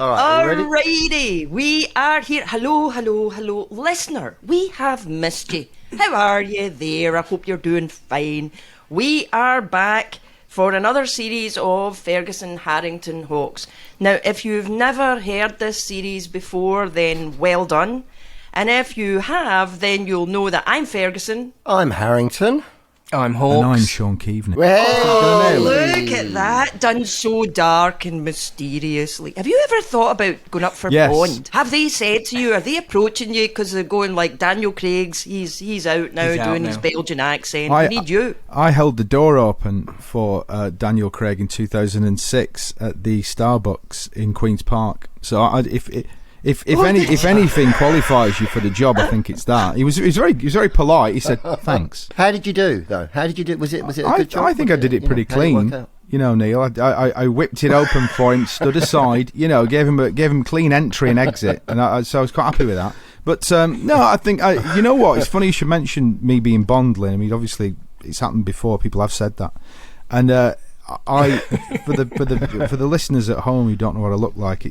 All right, are you ready? Alrighty, we are here. Hello, hello, hello. Listener, we have missed you. How are you there? I hope you're doing fine. We are back for another series of Ferguson Harrington Hawks. Now, if you've never heard this series before, then well done. And if you have, then you'll know that I'm Ferguson. I'm Harrington. I'm Hawks. And I'm Sean Keaveney. Hey! Look at that, done so dark and mysteriously. Have you ever thought about going up for Yes. Bond? Have they said to you, are they approaching you because they're going like Daniel Craig's, he's out now He's out doing now. his Belgian accent, we need you. I held the door open for Daniel Craig in 2006 at the Starbucks in Queen's Park. So if anything qualifies you for the job, I think it's that. He was very polite. He said thanks. How did you do, though? How did you do? Was it a good job? I think I did it pretty clean. You know, Neil, I whipped it open for him, stood aside, gave him clean entry and exit, and so I was quite happy with that. But no, I think you know what? It's funny you should mention me being Bond, Lynn. I mean, obviously it's happened before. People have said that, and for the listeners at home who don't know what I look like,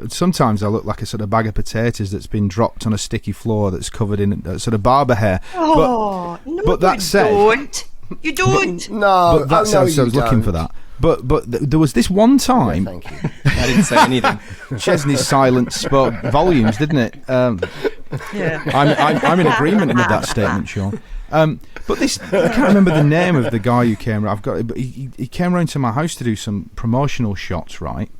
sometimes I look like a sort of bag of potatoes that's been dropped on a sticky floor that's covered in sort of barber hair. Oh, but that said, you don't. No, but that said, so I was looking for that. But there was this one time. Thank you. I didn't say anything. Chesney's silence spoke volumes, didn't it? Yeah. I'm in agreement with that statement, Sean. But this, I can't remember the name of the guy who came. But he came round to my house to do some promotional shots, right?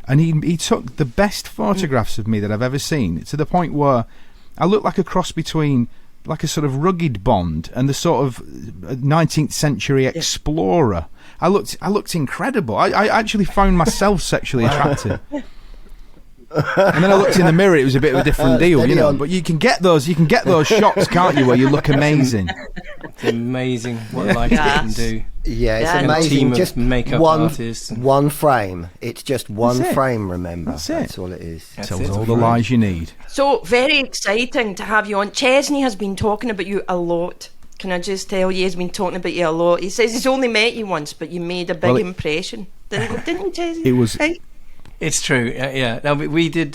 And he took the best photographs of me that I've ever seen, to the point where I looked like a cross between like a sort of rugged Bond and the sort of 19th century explorer. I looked incredible. I actually found myself sexually attractive. And then I looked in the mirror. It was a bit of a different deal, But you can get those shots, can't you? Where you look amazing. It's amazing what life can do. Yeah, it's And amazing. a team of Just makeup artists. one frame. It's just one That's it. frame. Remember, That's all it is. Tells all the lies you need. So very exciting to have you on. Chesney has been talking about you a lot. Can I just tell you, he's been talking about you a lot. He says he's only met you once, but you made a big impression. Didn't you, Chesney? It was. Right? It's true, yeah. Now we did.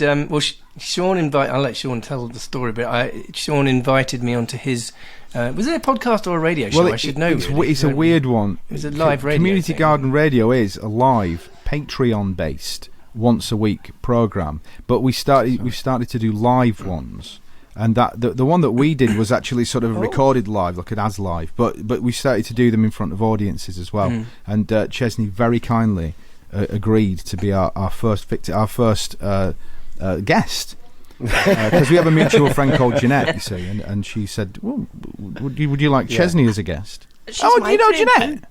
Sean invited. I'll let Sean tell the story, but Sean invited me onto his. Was it a podcast or a radio show? I should know. It's a weird one. It was a live radio. Community thing. Garden Radio is a live Patreon-based once a week program, but we've started to do live ones. And that the one that we did was actually sort of recorded live, like it as live, but we started to do them in front of audiences as well. And Chesney very kindly agreed to be our first guest, because we have a mutual friend called Jeanette, you see, and she said, "Well, would you like Chesney as a guest?" She's my friend. Jeanette?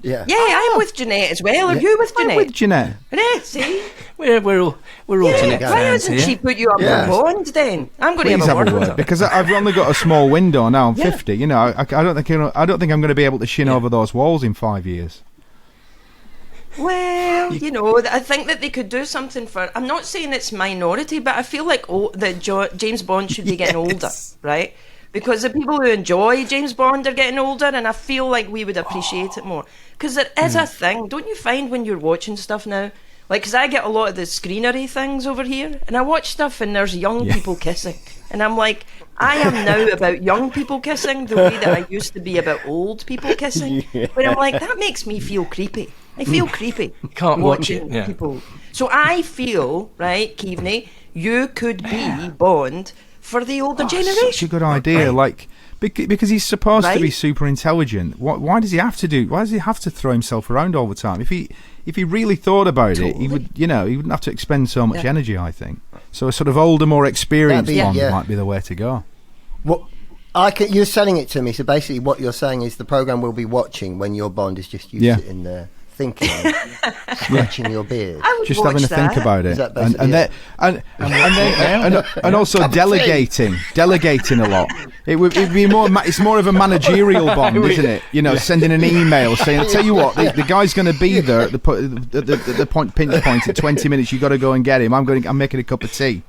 Yeah. Yeah, I'm with Jeanette as well. Are you with I'm Jeanette? with Jeanette. Yeah, see? We're all Jeanette Why fans hasn't here. she put you up Yeah. for Bond then? I'm going Please to have a have a word with word, her. because I've only got a small window now. I'm Yeah. 50. I don't think I'm going to be able to shin over those walls in 5 years. Well, I think that they could do something for. I'm not saying it's minority, but I feel like James Bond should be getting older, right? Because the people who enjoy James Bond are getting older, and I feel like we would appreciate it more. Because there is a thing, don't you find, when you're watching stuff now? Like, because I get a lot of the screenery things over here, and I watch stuff and there's young people kissing. And I'm like, I am now about young people kissing the way that I used to be about old people kissing. But I'm like, that makes me feel creepy. I feel creepy. Can't watch watching it, yeah. people. So I feel, right, Keaveney, you could be Bond for the older generation. Such a good idea, like because he's supposed to be Right. super intelligent. Why does he have to do? Why does he have to throw himself around all the time? If he really thought about it, he would. He wouldn't have to expend so much energy. I think so. A sort of older, more experienced Bond might be the way to go. What? You're selling it to me. So basically, what you're saying is the program we'll be watching when your Bond is just you sitting there thinking, scratching your beard. I would Just watch having to think that. about Is it, that basically and also delegating a lot. It'd be more. It's more of a managerial Bond, isn't it? Sending an email saying, "I tell you what, the guy's going to be there at the pinch point at 20 minutes. You got to go and get him. I'm making a cup of tea."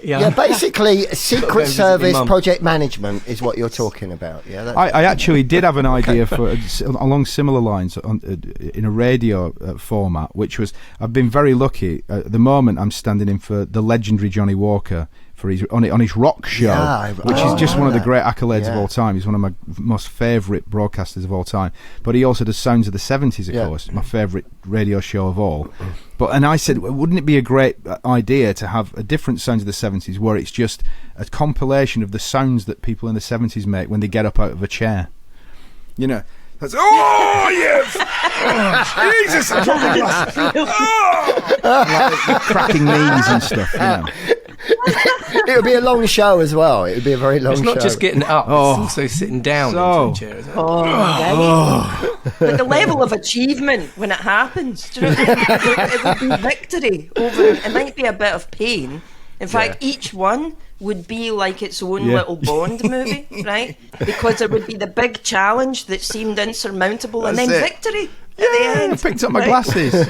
Yeah, basically, Secret Service project management is what you're talking about. Yeah, I actually did have an idea for along similar lines in a radio format, which was I've been very lucky. At the moment, I'm standing in for the legendary Johnny Walker for his on his rock show, which is just one of the great accolades of all time. He's one of my most favourite broadcasters of all time. But he also does Sounds of the 70s, of course, my favourite radio show of all. And I said, wouldn't it be a great idea to have a different Sounds of the 70s where it's just a compilation of the sounds that people in the 70s make when they get up out of a chair? You know, that's, oh, yes! Oh, Jesus, I dropped the glass! Oh! Like cracking knees and stuff, you know. It would be a long show as well. It would be a very long show. It's not just getting up, it's also sitting down into a chair, isn't it? But the level of achievement when it happens, do you know, it would be victory over, it might be a bit of pain. In fact, each one would be like its own little Bond movie, right? Because it would be the big challenge that seemed insurmountable, and then victory at the end. I picked up my glasses.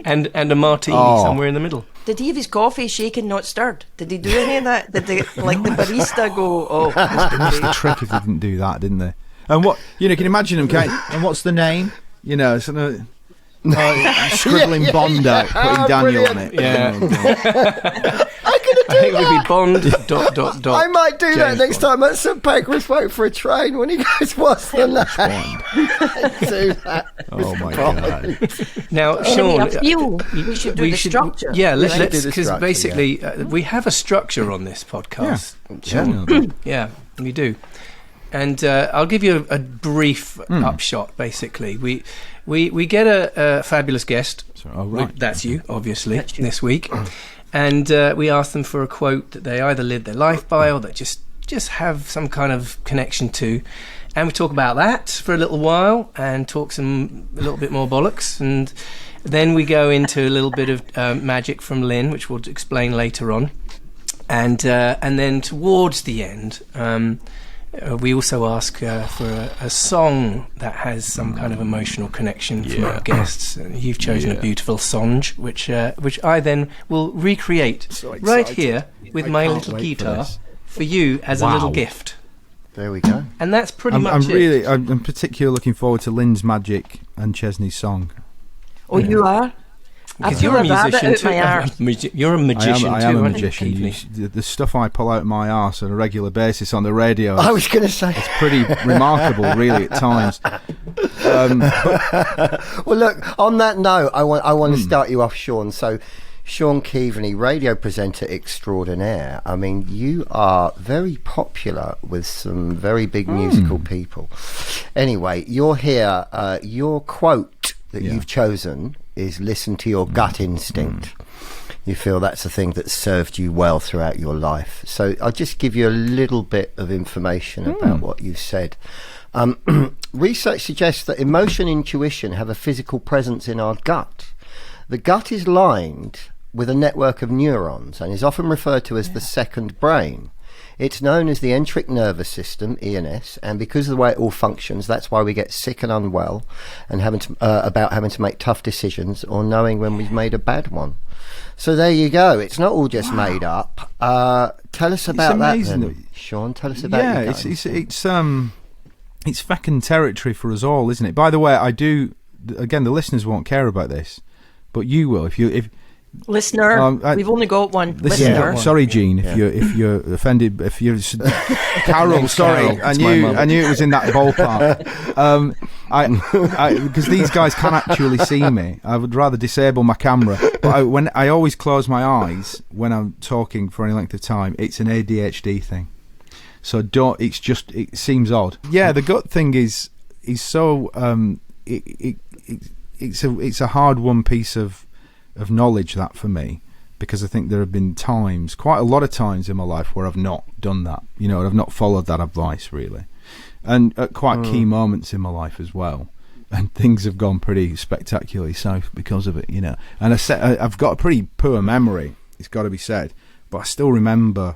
And a martini somewhere in the middle. Did he have his coffee shaken, not stirred? Did he do any of that? Did they, like the barista go, That's the trick if they didn't do that, didn't they? And what, you know, can you imagine them going, and what's the name? You know, sort of, scribbling Bond out, putting Daniel on it. Yeah. I think it would be Bond ... I might do that next time at St Pancras wait for a train when he goes, what's the name? Do that. Oh my God. Now, Sean, I feel we should do the structure. Yeah, let's, because basically we have a structure on this podcast. Yeah, we do. And I'll give you a brief upshot, basically. We get a fabulous guest. That's you, obviously, this week. And we ask them for a quote that they either live their life by or that just have some kind of connection to. And we talk about that for a little while and talk a little bit more bollocks. And then we go into a little bit of magic from Lynn, which we'll explain later on. And then towards the end, we also ask for a song that has some kind of emotional connection from our guests. You've chosen a beautiful song, which I then will recreate right here with my little guitar for you as a little gift. There we go. And that's pretty much it. I'm particularly looking forward to Lynn's magic and Chesney's song. Oh, you are? Because you're a musician too. You're a magician too. I am a magician. The stuff I pull out of my arse on a regular basis on the radio. I was going to say it's pretty remarkable, really, at times. Well, look. On that note, I want to start you off, Sean. So, Sean Keaveney, radio presenter extraordinaire. I mean, you are very popular with some very big musical people. Anyway, you're here. Your quote that you've chosen is listen to your gut instinct. You feel that's the thing that served you well throughout your life. So I'll just give you a little bit of information about what you said. Research suggests that emotion and intuition have a physical presence in our gut. The gut is lined with a network of neurons and is often referred to as the second brain. It's known as the enteric nervous system, ENS, and because of the way it all functions, that's why we get sick and unwell and having to make tough decisions or knowing when we've made a bad one. So there you go. It's not all just made up. Tell us about that then, Sean. Tell us about your gut. It's fucking territory for us all, isn't it? By the way, I do. Again, the listeners won't care about this, but you will if. Listener, we've only got one. Listener. Sorry, Gene, if you're offended, if you're Carol, sorry, I knew it was in that ballpark. Because these guys can actually see me. I would rather disable my camera. But when I always close my eyes when I'm talking for any length of time, it's an ADHD thing. So don't. It's just. It seems odd. Yeah, the gut thing is so. It's a hard-won piece of knowledge, that, for me, because I think there have been times, quite a lot of times in my life, where I've not done that, I've not followed that advice, really, and at quite key moments in my life as well, and things have gone pretty spectacularly south because of it, and I've got a pretty poor memory, it's got to be said, but I still remember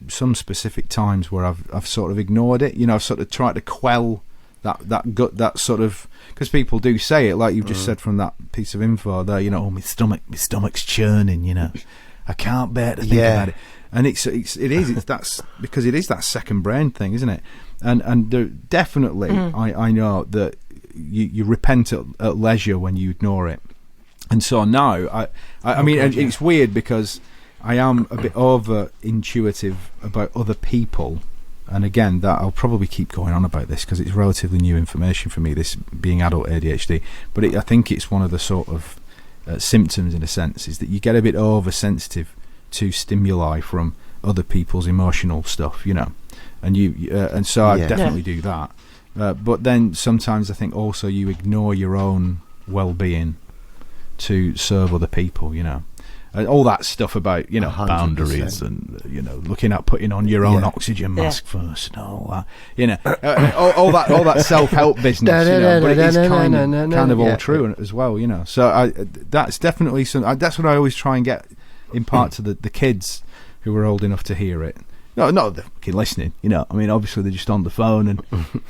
some specific times where I've sort of ignored it, I've sort of tried to quell that gut, that sort of, because people do say it, like you've just said from that piece of info there, my stomach's churning, I can't bear to think about it. And it's that's because it is that second brain thing, isn't it? And there, definitely, I know that you repent at leisure when you ignore it. And so now, I mean, it's weird because I am a bit over intuitive about other people. And again, that I'll probably keep going on about this because it's relatively new information for me, this being adult ADHD. But I think it's one of the sort of symptoms, in a sense, is that you get a bit oversensitive to stimuli from other people's emotional stuff, you know. And and so I definitely do that. But then sometimes I think also you ignore your own well-being to serve other people, you know. All that stuff about, you know, 100%. Boundaries and, you know, looking at putting on your own oxygen mask first and all that, you know, all that self-help business, you know, but it is kind of all true as well, you know. So that's definitely that's what I always try and get impart to the kids who are old enough to hear it. No, not the kid listening, you know. I mean, obviously they're just on the phone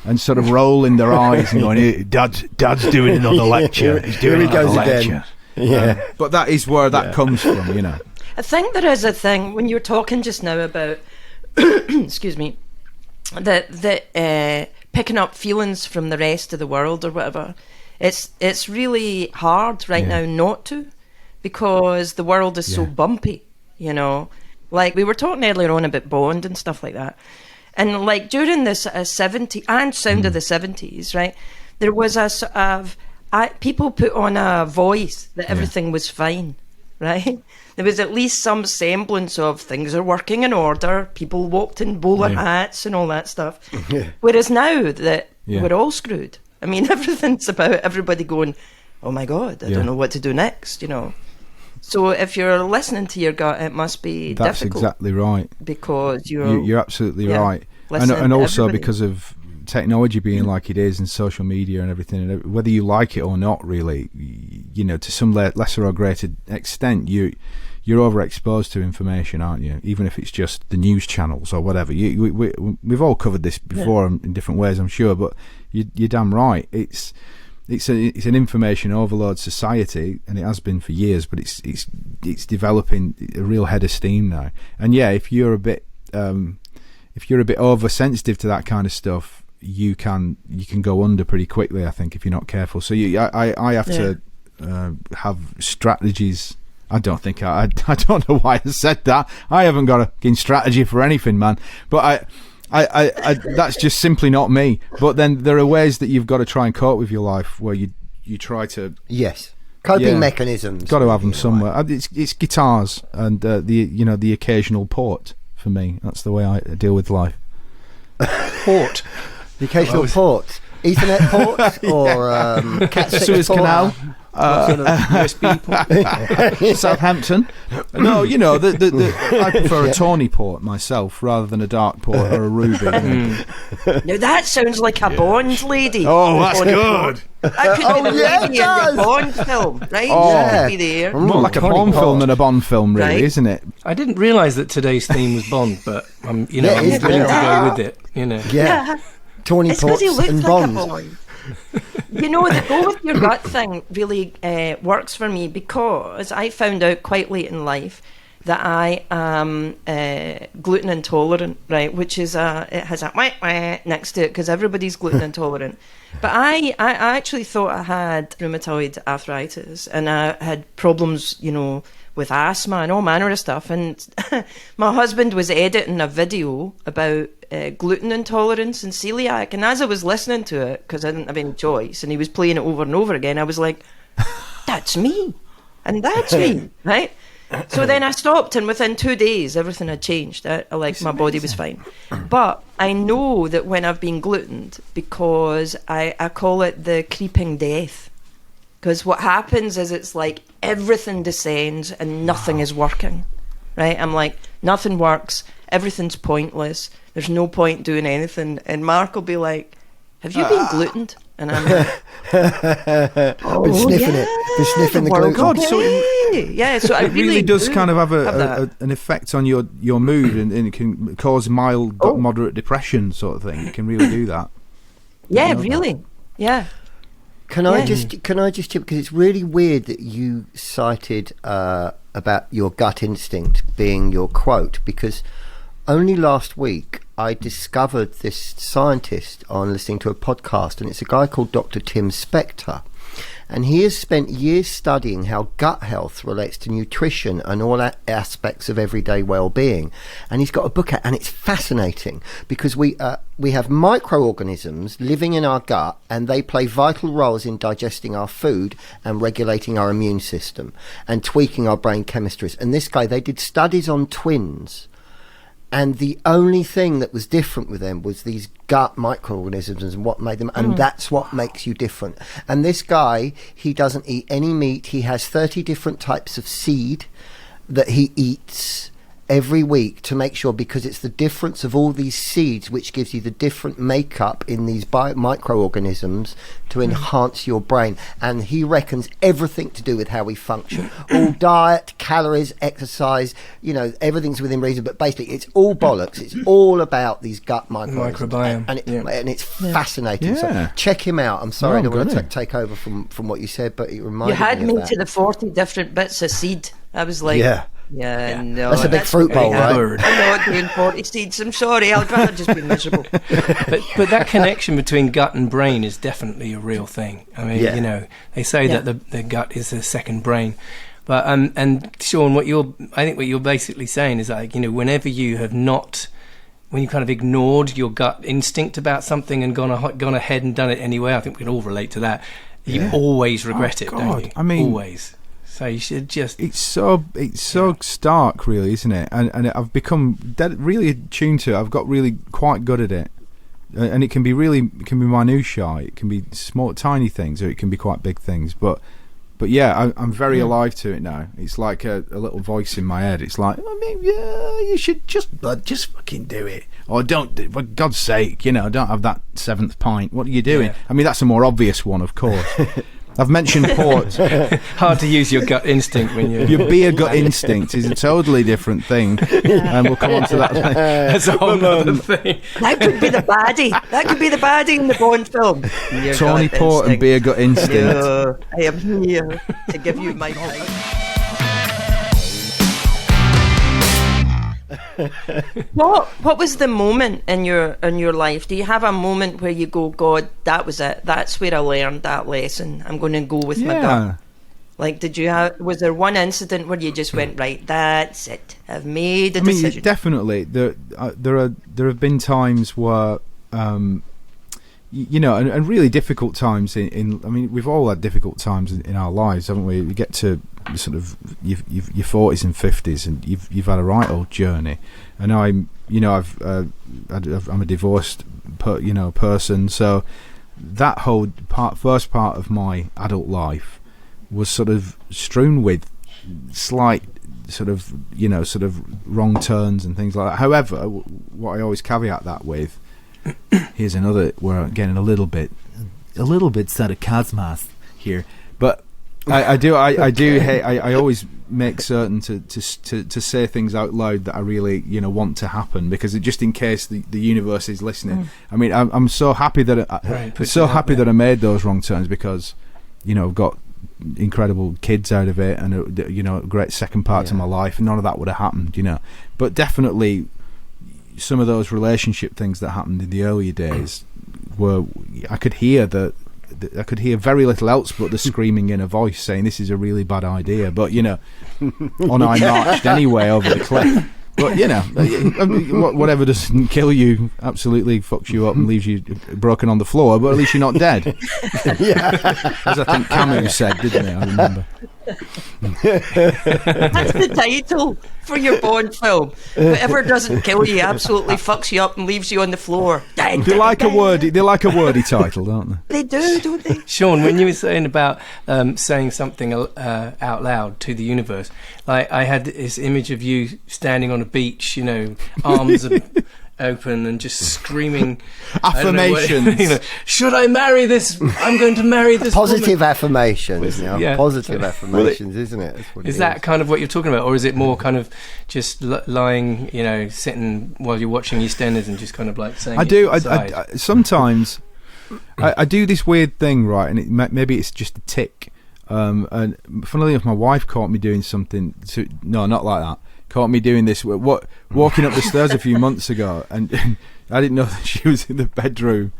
and sort of rolling their eyes and going, hey, Dad's doing another lecture. He's doing another lecture. Again. Yeah, but that is where that comes from, you know. I think there is a thing when you're talking just now about, excuse me, that picking up feelings from the rest of the world or whatever. It's really hard right now not to, because the world is so bumpy, you know. Like we were talking earlier on about Bond and stuff like that, and like during this 70s and sound of the 70s, right? There was a sort of people put on a voice that everything was fine, right? There was at least some semblance of things are working in order. People walked in bowler hats and all that stuff. Whereas now that we're all screwed. I mean, everything's about everybody going, oh my God, I don't know what to do next, you know. So if you're listening to your gut, it must be difficult. That's exactly right. Because you're absolutely right. And also because of technology being like it is and social media and everything, and whether you like it or not, really, you know, to some lesser or greater extent, you're overexposed to information, aren't you? Even if it's just the news channels or whatever. We've all covered this before in different ways, I'm sure, but you're damn right. It's an information overload society, and it has been for years, but it's developing a real head of steam now. And if you're a bit oversensitive to that kind of stuff, you can go under pretty quickly, I think, if you're not careful. So I have to have strategies. I don't know why I said that. I haven't got a strategy for anything, man. But I that's just simply not me. But then there are ways that you've got to try and cope with your life where you try to coping mechanisms. Got to have them somewhere. It's guitars and the occasional port for me. That's the way I deal with life. Port. The occasional port. Ethernet port or Cat 6 Suez port. Canal. USB port. Southampton. No, you know, I prefer a tawny port myself rather than a dark port or a ruby. Now that sounds like a Bond lady. Oh, that's good. That could be the lady in your Bond film, right? That could be there. More like a Bond film than a Bond film, really, isn't it? I didn't realise that today's theme was Bond, but I'm willing to go with it. You know. Yeah. Tawny ports and Bonds. You know, the go with your gut thing really works for me, because I found out quite late in life that I am gluten intolerant, right? Which is it has a wah next to it because everybody's gluten intolerant. But I actually thought I had rheumatoid arthritis, and I had problems, you know, with asthma and all manner of stuff. And my husband was editing a video about gluten intolerance and celiac, and as I was listening to it, because I didn't have any choice, and he was playing it over and over again, I was like, that's me, and that's me, right? So then I stopped, and within 2 days everything had changed. My body was fine. But I know that when I've been glutened, because I call it the creeping death, because what happens is it's like everything descends and nothing is working, right? I'm like, nothing works, everything's pointless, there's no point doing anything. And Mark will be like, have you been glutened? And I'm like, been sniffing it. Been sniffing the gluten. God, so so it really does kind of have an effect on your mood, and it can cause mild but moderate depression sort of thing. It can really do that. Yeah, really. Yeah. Can I just because it's really weird that you cited about your gut instinct being your quote, because only last week I discovered this scientist on listening to a podcast, and it's a guy called Dr. Tim Spector. And he has spent years studying how gut health relates to nutrition and all aspects of everyday well-being. And he's got a book out, and it's fascinating because we have microorganisms living in our gut, and they play vital roles in digesting our food and regulating our immune system and tweaking our brain chemistries. And this guy, they did studies on twins, and the only thing that was different with them was these gut microorganisms and what made them, and that's what makes you different. And this guy, he doesn't eat any meat. He has 30 different types of seed that he eats every week to make sure, because it's the difference of all these seeds which gives you the different makeup in these microorganisms to enhance your brain. And he reckons everything to do with how we function, all diet, calories, exercise, everything's within reason, but basically it's all bollocks. It's all about these gut microbiome, and it's fascinating. So check him out. I'm sorry I don't want to take over from what you said, but it reminded me of that. You had me to the 40 different bits of seed. I was like, no, that's a big fruit bowl, right? I'm not doing 40 seeds. I'm sorry, I'd rather just be miserable. But that connection between gut and brain is definitely a real thing. I mean, they say that the gut is the second brain. But and Sean, what you're basically saying is like, whenever you have not, when you kind of ignored your gut instinct about something and gone ahead and done it anyway, I think we can all relate to that. You always regret it, don't you? I mean, always. So you should just... It's so stark, really, isn't it? And I've become really attuned to it. I've got really quite good at it. And it can be minutiae. It can be small, tiny things, or it can be quite big things. But yeah, I'm very alive to it now. It's like a little voice in my head. It's like, you should just fucking do it. Or don't, for God's sake, don't have that 7th pint. What are you doing? Yeah. I mean, that's a more obvious one, of course. I've mentioned port. Hard to use your gut instinct when you're... Your beer gut instinct is a totally different thing. And we'll come on to that later. That's a whole other thing. That could be the baddie. That could be the baddie in the Bond film. Tawny port and beer gut instinct. I am here to give you my pint. What was the moment in your life? Do you have a moment where you go, God, that was it? That's where I learned that lesson. I'm going to go with my gut. Like, was there one incident where you just went, right, that's it, I've made a decision? Definitely. There have been times where, and really difficult times I mean, we've all had difficult times in our lives, haven't we? We get to sort of your 40s and 50s, and you've had a right old journey. And I'm a divorced person, so that whole first part of my adult life was sort of strewn with slight sort of wrong turns and things like that. However, what I always caveat that with, here's another where I'm getting a little bit sarcasmus here, but I always make certain to say things out loud that I really want to happen, because just in case the universe is listening. I mean, I'm so happy that I made those wrong turns, because I've got incredible kids out of it, and a great second part to my life, and none of that would have happened. But definitely some of those relationship things that happened in the earlier days were, I could hear very little else but the screaming in a voice saying this is a really bad idea, but on I marched anyway over the cliff. But whatever doesn't kill you absolutely fucks you up and leaves you broken on the floor, but at least you're not dead. As I think Camus said, didn't he? I remember. That's the title for your Bond film. Whatever doesn't kill you absolutely fucks you up and leaves you on the floor. They like a wordy title, don't they? They do, don't they? Sean, when you were saying about saying something out loud to the universe, like I had this image of you standing on a beach, arms open and just screaming affirmations. Should I marry this? I'm going to marry this positive woman. Affirmations. Positive affirmations, isn't it? Is that kind of what you're talking about, or is it more kind of just lying, sitting while you're watching EastEnders and just kind of like saying? I sometimes I do this weird thing, right, and maybe it's just a tick. And funnily enough, my wife caught me doing something. No, not like that. Caught me doing this. Walking up the stairs a few months ago, and I didn't know that she was in the bedroom,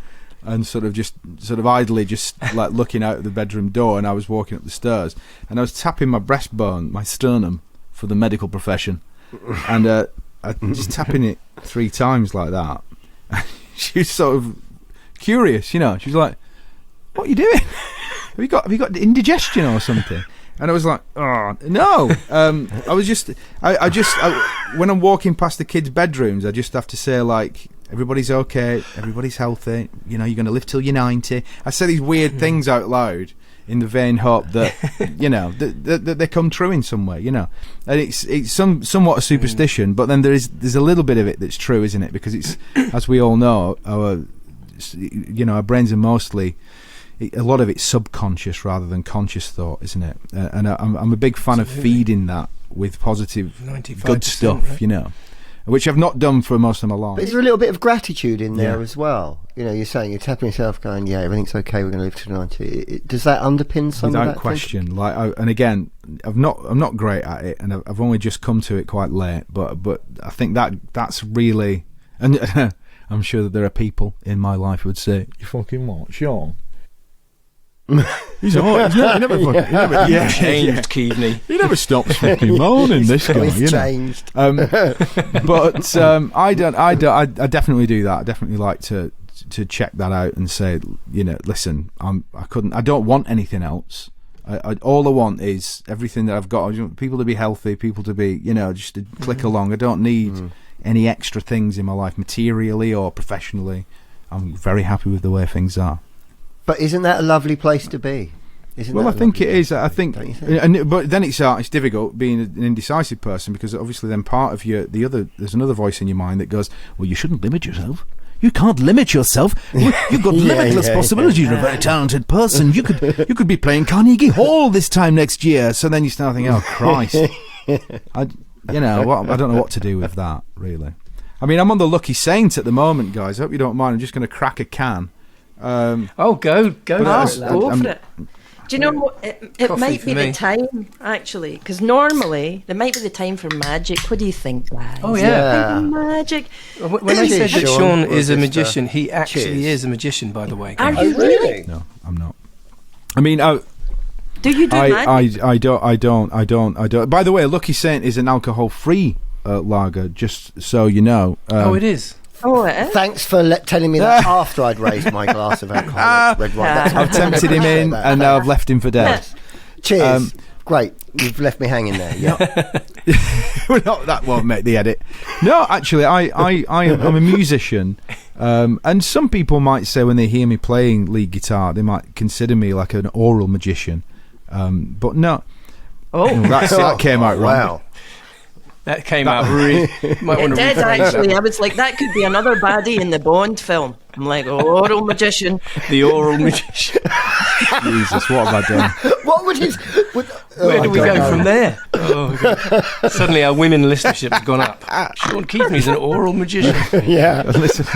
and sort of idly just like looking out of the bedroom door, and I was walking up the stairs, and I was tapping my breastbone, my sternum, for the medical profession, and I just tapping it 3 times like that. She was sort of curious, you know. She was like, "What are you doing? Have you got indigestion or something?" And I was like, "Oh no!" I was just when I'm walking past the kids' bedrooms, I just have to say like, "Everybody's okay, everybody's healthy. You know, you're going to live till you're 90." I say these weird things out loud in the vain hope that you know that they come true in some way, you know. And it's somewhat a superstition, but then there's a little bit of it that's true, isn't it? Because it's, as we all know, our brains are mostly, a lot of it's subconscious rather than conscious thought, isn't it? And I'm a big fan of feeding that with positive, good stuff, right? You know, which I've not done for most of my life. But is there a little bit of gratitude in there as well? You know, you're saying, you're tapping yourself, going, "Yeah, everything's okay. We're going to live to 90." Does that underpin some of that? Without question. And again, I'm not great at it, and I've only just come to it quite late. But I think that's really, and I'm sure that there are people in my life who would say, "You fucking what, Sean?" He's alright. He never changed, Keaveney. He never stops fucking moaning. This guy, he's changed. But I definitely do that. I definitely like to check that out and say, you know, listen, I don't want anything else. All I want is everything that I've got. I want people to be healthy, people to be, you know, just to click along. I don't need any extra things in my life, materially or professionally. I'm very happy with the way things are. But isn't that a lovely place to be? Well, I think it is. I think, but then it's difficult being an indecisive person, because obviously then part of there's another voice in your mind that goes, "Well, you shouldn't limit yourself. You can't limit yourself. You've got limitless possibilities. You're a very talented person. You could be playing Carnegie Hall this time next year." So then you start thinking, "Oh Christ, I don't know what to do with that, really." I mean, I'm on the lucky saint at the moment, guys. I hope you don't mind. I'm just going to crack a can. Go for it. Do you know what? It might be the time, actually, because normally there might be the time for magic. What do you think, guys? Oh yeah, magic. When I said that Sean is a magician, he actually is a magician, by the way. Are you really? No, I'm not. I mean, do you do magic? I don't. By the way, Lucky Saint is an alcohol-free lager, just so you know. It is. Oh, it is? Thanks for telling me that after I'd raised my glass of alcoholic red wine. I've tempted him in, and now I've left him for dead. Cheers. Great. You've left me hanging there. Yeah. That won't make the edit. No, actually, I'm a musician, and some people might say when they hear me playing lead guitar, they might consider me like an oral magician, but no. That came out wrong. Wow. That came out really. It did, actually. I was like, that could be another baddie in the Bond film. I'm like, oral magician. The oral magician. Jesus, what have I done? What would his... Where do we go from there? Oh, God. Suddenly our women listenership has gone up. Sean Keaveney's an oral magician. Yeah. Listen,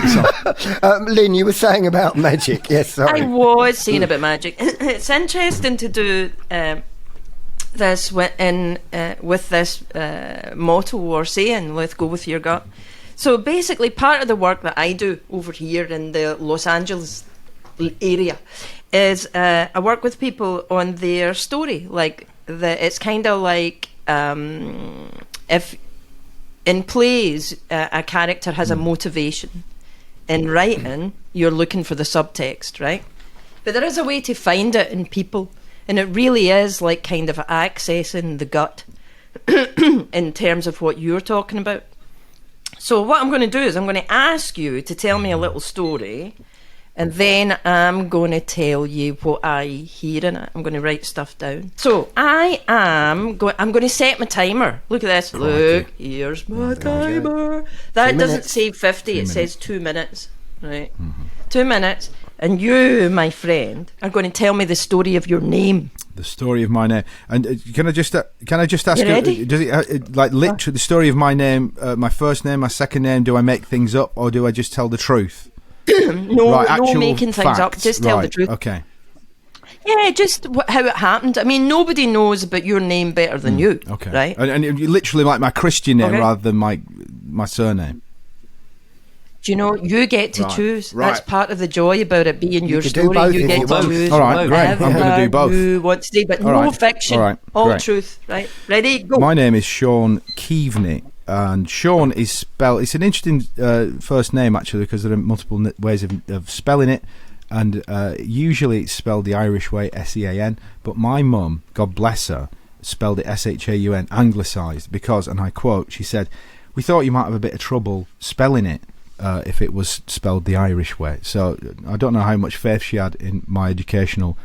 Lynn, you were saying about magic. Yes, sorry. I was saying about magic. It's interesting to do... this with this motto or saying, "Let's go with your gut." So basically, part of the work that I do over here in the Los Angeles area is I work with people on their story. It's kind of like if in plays a character has a motivation. In writing, you're looking for the subtext, right? But there is a way to find it in people. And it really is like kind of accessing the gut in terms of what you're talking about. So what I'm going to do is I'm going to ask you to tell me a little story, and then I'm going to tell you what I hear in it. I'm going to write stuff down. So I'm going to set my timer. Look at this. Look, here's my timer. That doesn't say 50. It says 2 minutes. Right? 2 minutes. And you, my friend, are going to tell me the story of your name. The story of my name. And can I just ask you? Ready? Does it literally the story of my name, my first name, my second name? Do I make things up, or do I just tell the truth? no, Right, no actual making things up. facts. Just tell the Right, truth. Okay. Yeah, just how it happened. I mean, nobody knows about your name better than you. Okay. Right? And you literally like my Christian name Okay. rather than my surname. Do you know, you get to Right, choose. right. That's part of the joy about it being your could do story. both You if get you to want. choose All right, great. I'm gonna do both. you want to say, but All no right. fiction. All right, All great. truth. Right? Ready? Go. My name is Sean Keaveney, and Sean is spelled. It's an interesting first name actually because there are multiple ways of spelling it, and usually it's spelled the Irish way, Sean. But my mum, God bless her, spelled it Shaun, anglicised because, and I quote, she said, "We thought you might have a bit of trouble spelling it." If it was spelled the Irish way. So I don't know how much faith she had in my educational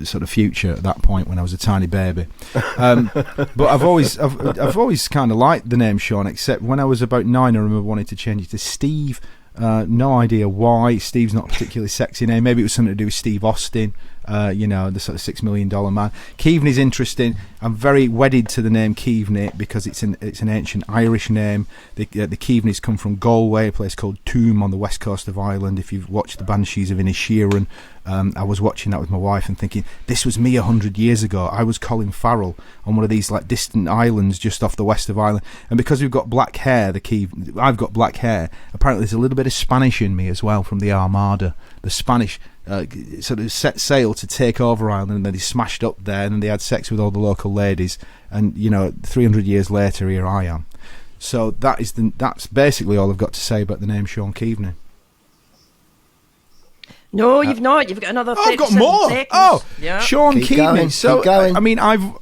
sort of future at that point when I was a tiny baby. But I've always kind of liked the name Sean, except when I was about 9 I remember wanting to change it to Steve. No idea why. Steve's not a particularly sexy name. Maybe it was something to do with Steve Austin, the sort of $6 million man. Keaveney's interesting. I'm very wedded to the name Keaveney because it's an ancient Irish name. The Keaveneys come from Galway, a place called Toome on the west coast of Ireland. If you've watched the Banshees of Inisherin, I was watching that with my wife and thinking, this was me 100 years ago. I was Colin Farrell on one of these like distant islands just off the west of Ireland. And because we've got black hair, I've got black hair. Apparently there's a little bit of Spanish in me as well from the Armada. The Spanish sort of set sail to take over Ireland, and then they smashed up there, and then they had sex with all the local ladies. And 300 years later, here I am. So that's basically all I've got to say about the name Sean Keaveney. No, you've not. You've got another. I've got 37 more. seconds. Oh, Yeah. Sean Keep Keaveney. going, So keep going. I mean, I've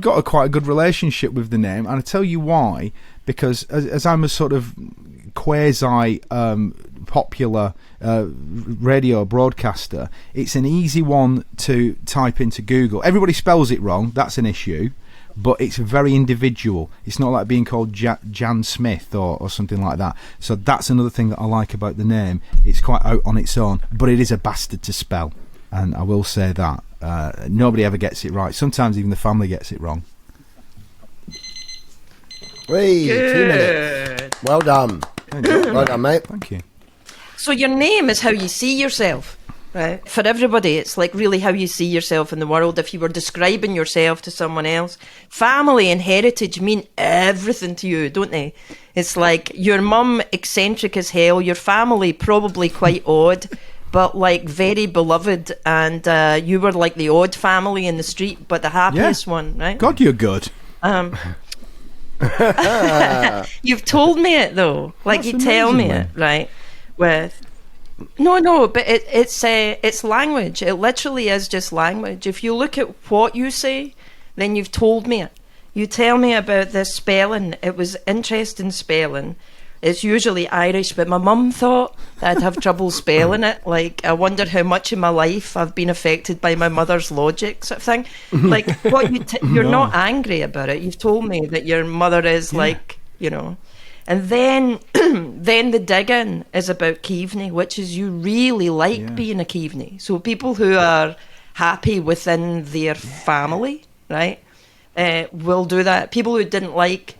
got quite a good relationship with the name, and I tell you why. Because as I'm a sort of quasi popular radio broadcaster, it's an easy one to type into Google. Everybody spells it wrong. That's an issue. But it's very individual. It's not like being called Jan Smith or something like that. So that's another thing that I like about the name. It's quite out on its own, but it is a bastard to spell. And I will say that. Nobody ever gets it right. Sometimes even the family gets it wrong. Whee, 2 minutes. Good. Well done. Well done, mate. Thank you. So your name is how you see yourself, right? For everybody, it's like really how you see yourself in the world. If you were describing yourself to someone else, family and heritage mean everything to you, don't they? It's like your mum eccentric as hell, your family probably quite odd, but like very beloved, and you were like the odd family in the street, but the happiest one, right? God, you're good. You've told me it though, like That's you tell me amazing, it, right? With no, but it's language. It literally is just language. If you look at what you say, then you've told me it. You tell me about the spelling. It was interesting spelling. It's usually Irish, but my mum thought that I'd have trouble spelling it. Like, I wonder how much in my life I've been affected by my mother's logic, sort of thing. Like, what you're not angry about it. You've told me that your mother is like, And then, then the digging is about Keaveney, which is you really like being a Keaveney. So people who are happy within their family, right, will do that. People who didn't like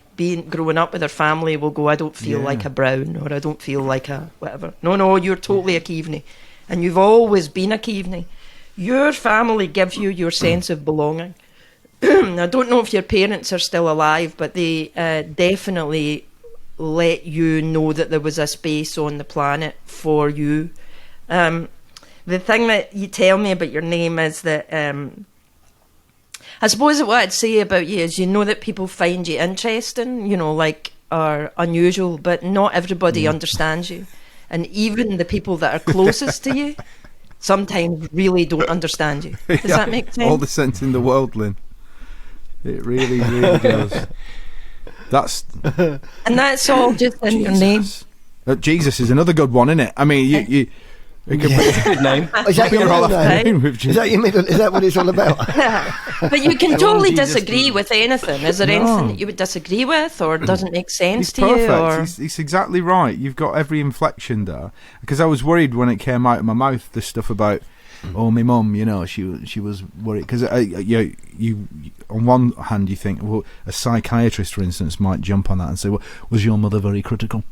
growing up with their family will go, I don't feel like a Brown, or I don't feel like a whatever. No, you're totally a Keaveney, and you've always been a Keaveney. Your family gives you your sense of belonging. I don't know if your parents are still alive, but they definitely let you know that there was a space on the planet for you. The thing that you tell me about your name is that I suppose what I'd say about you is that people find you interesting, like are unusual, but not everybody understands you. And even the people that are closest to you sometimes really don't understand you. Does that make sense? All the sense in the world, Lynn. It really, really does. And that's all just in your name. Jesus is another good one, isn't it? I mean, you It's a good name. Is that your roll middle off the name? name with Is that your middle? Is that what it's all about? But you can totally Jesus. disagree with anything. Is there anything that you would disagree with, or doesn't make sense It's to you? Or perfect. It's exactly right. You've got every inflection there. Because I was worried when it came out of my mouth, the stuff about "Oh, my mum, she was worried," because you on one hand you think, well, a psychiatrist, for instance, might jump on that and say, "Well, was your mother very critical?"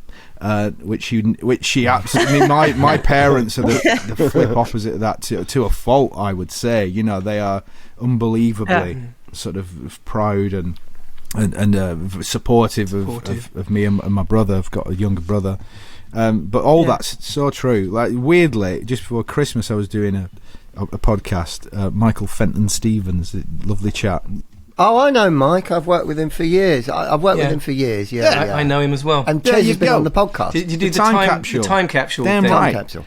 Which she absolutely. I mean, my parents are the flip opposite of that to a fault. I would say, they are unbelievably sort of proud and supportive of me and my brother. I've got a younger brother, but all that's so true. Like, weirdly, just before Christmas, I was doing a podcast. Michael Fenton Stevens, lovely chap. Oh, I know Mike. I've worked with him for years. I've worked with him for years. Yeah. I know him as well. And Ches has been on the podcast. Did you do the time capsule? Damn thing? right. Time capsule.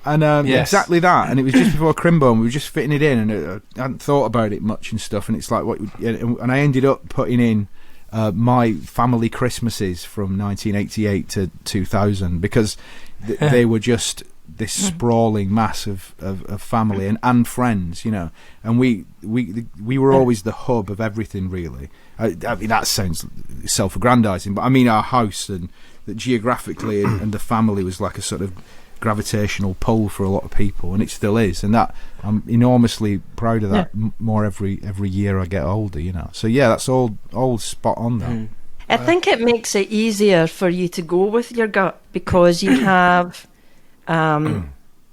And exactly that. And it was just before Crimbone. We were just fitting it in, and I hadn't thought about it much and stuff. And it's like, and I ended up putting in my family Christmases from 1988 to 2000, because they were just this sprawling mass of family and friends, and we were always the hub of everything, really. I mean, that sounds self-aggrandizing, but I mean, our house and geographically and the family was like a sort of gravitational pull for a lot of people, and it still is, and that I'm enormously proud of that. More every year I get older, so that's all spot on though. I think it makes it easier for you to go with your gut, because you have